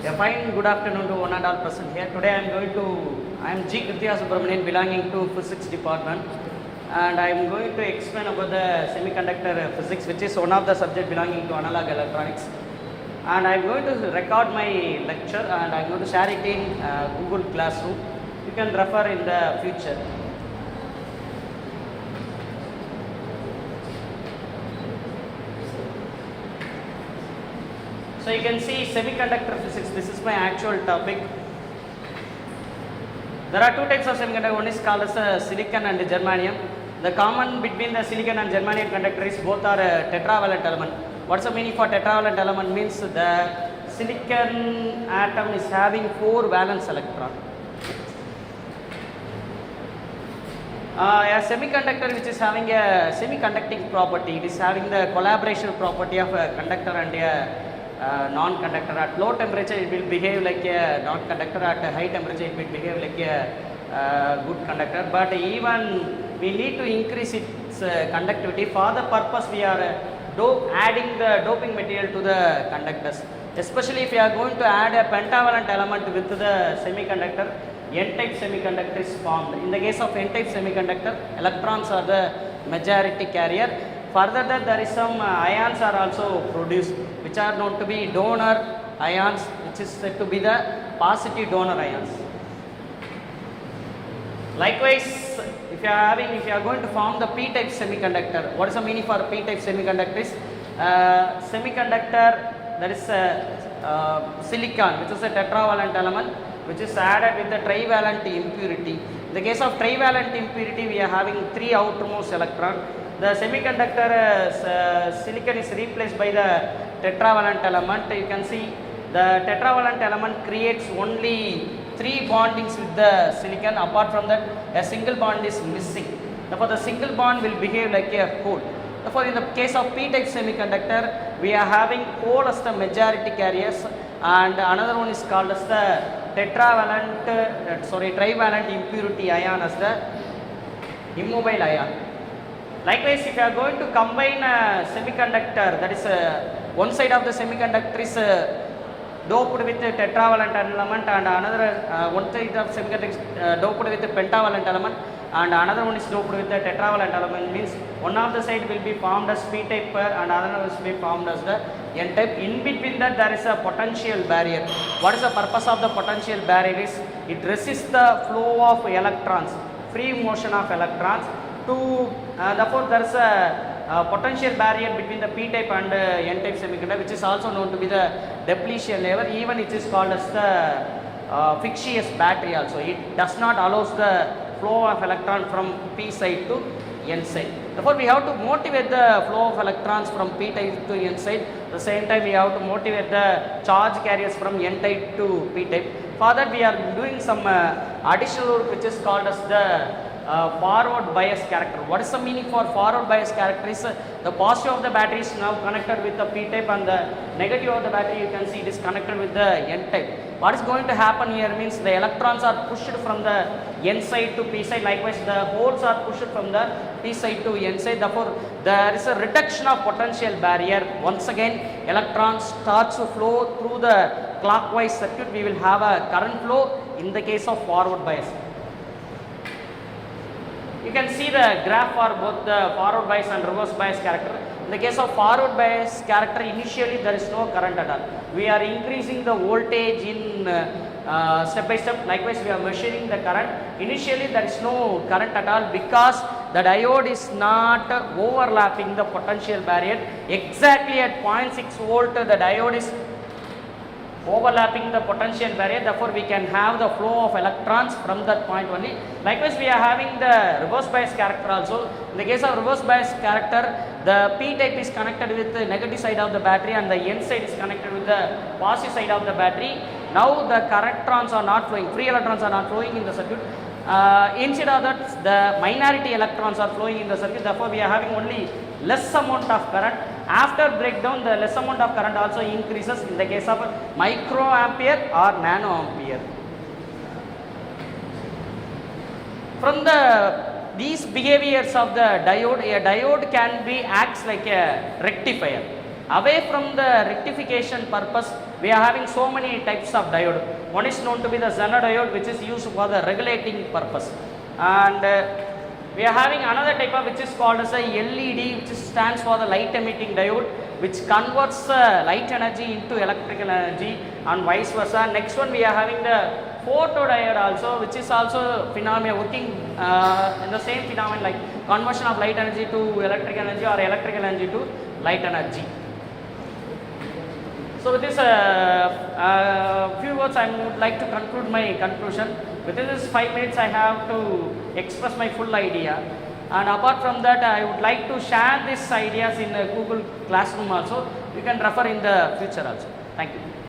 A fine good afternoon to one and all present here. Today I am G. Krithiya Subramanian belonging to Physics Department, and I am going to explain about the semiconductor physics, which is one of the subject belonging to analog electronics. And I am going to record my lecture and I am going to share it in Google Classroom. You can refer in the future. So you can see semiconductor physics. This is my actual topic. There are two types of semiconductor. One is called as silicon and germanium. The common between the silicon and germanium conductor is both are tetravalent element. What's the meaning for tetravalent element? Means the silicon atom is having 4 valence electron. A semiconductor which is having a semiconducting property, it is having the collaboration property of a conductor and a non-conductor. At low temperature it will behave like a non-conductor, at a high temperature it will behave like a good conductor, but even we need to increase its conductivity. For the purpose we are adding the doping material to the conductors, especially if you are going to add a pentavalent element with the semiconductor. N-type semiconductor is formed. In the case of N-type semiconductor, electrons are the majority carrier. Further that there is some ions are also produced, which are known to be donor ions, which is said to be the positive donor ions. Likewise, if you are going to form the P-type semiconductor, what is the meaning for P-type semiconductor? Is semiconductor that is silicon, which is a tetravalent element, which is added with a trivalent impurity. In the case of trivalent impurity, we are having 3 outermost electron. The semiconductor silicon is replaced by the tetravalent element. You can see the tetravalent element creates only 3 bondings with the silicon. Apart from that, a single bond is missing. Therefore, the single bond will behave like a hole. Therefore, in the case of P-type semiconductor, we are having hole as the majority carriers, and another one is called as the trivalent impurity ion as the immobile ion. Likewise, if you are going to combine a semiconductor, that is one side of the semiconductor is doped with a tetravalent element, and another one side of semiconductor is doped with a pentavalent element, and another one is doped with a tetravalent element. Means one of the side will be formed as P-type pair and another will be formed as the N-type. In between that there is a potential barrier. What is the purpose of the potential barrier? Is it resists the flow of electrons, free motion of electrons. Therefore, there is a potential barrier between the P-type and N-type semiconductor, which is also known to be the depletion layer. Even it is called as the fictitious battery also. It does not allows the flow of electron from P side to N side. Therefore, we have to motivate the flow of electrons from P type to N side. At the same time, we have to motivate the charge carriers from N type to P type. For that, we are doing some additional work, which is called as the forward bias character. What is the meaning for forward bias character? Is the positive of the battery is now connected with the P type, and the negative of the battery, you can see it is connected with the N type. What is going to happen here means the electrons are pushed from the N side to P side. Likewise, the holes are pushed from the P side to N side. Therefore, there is a reduction of potential barrier. Once again, electrons starts to flow through the clockwise circuit. We will have a current flow in the case of forward bias. You can see the graph for both the forward bias and reverse bias character. In the case of forward bias character, initially there is no current at all. We are increasing the voltage in step by step. Likewise, we are measuring the current. Initially there is no current at all because the diode is not overlapping the potential barrier. Exactly at 0.6 volt, the diode is overlapping the potential barrier. Therefore, we can have the flow of electrons from that point only. Likewise, we are having the reverse bias character also. In the case of reverse bias character, the P type is connected with the negative side of the battery and the N side is connected with the positive side of the battery. Now the electrons are not flowing, free electrons are not flowing in the circuit. Instead of that, the minority electrons are flowing in the circuit. Therefore, we are having only less amount of current. After breakdown, the less amount of current also increases in the case of microampere or nanoampere. From these behaviors of the diode, a diode can be acts like a rectifier. Away from the rectification purpose, we are having so many types of diode. One is known to be the Zener diode, which is used for the regulating purpose, and we are having another type of which is called as a LED, which stands for the light emitting diode, which converts light energy into electrical energy and vice versa. Next one we are having the photodiode also, which is also phenomenon working in the same phenomenon like conversion of light energy to electrical energy or electrical energy to light energy. So with this few words I would like to conclude my conclusion. Within this 5 minutes I have to express my full idea, and apart from that I would like to share these ideas in Google Classroom also. You can refer in the future also. Thank you.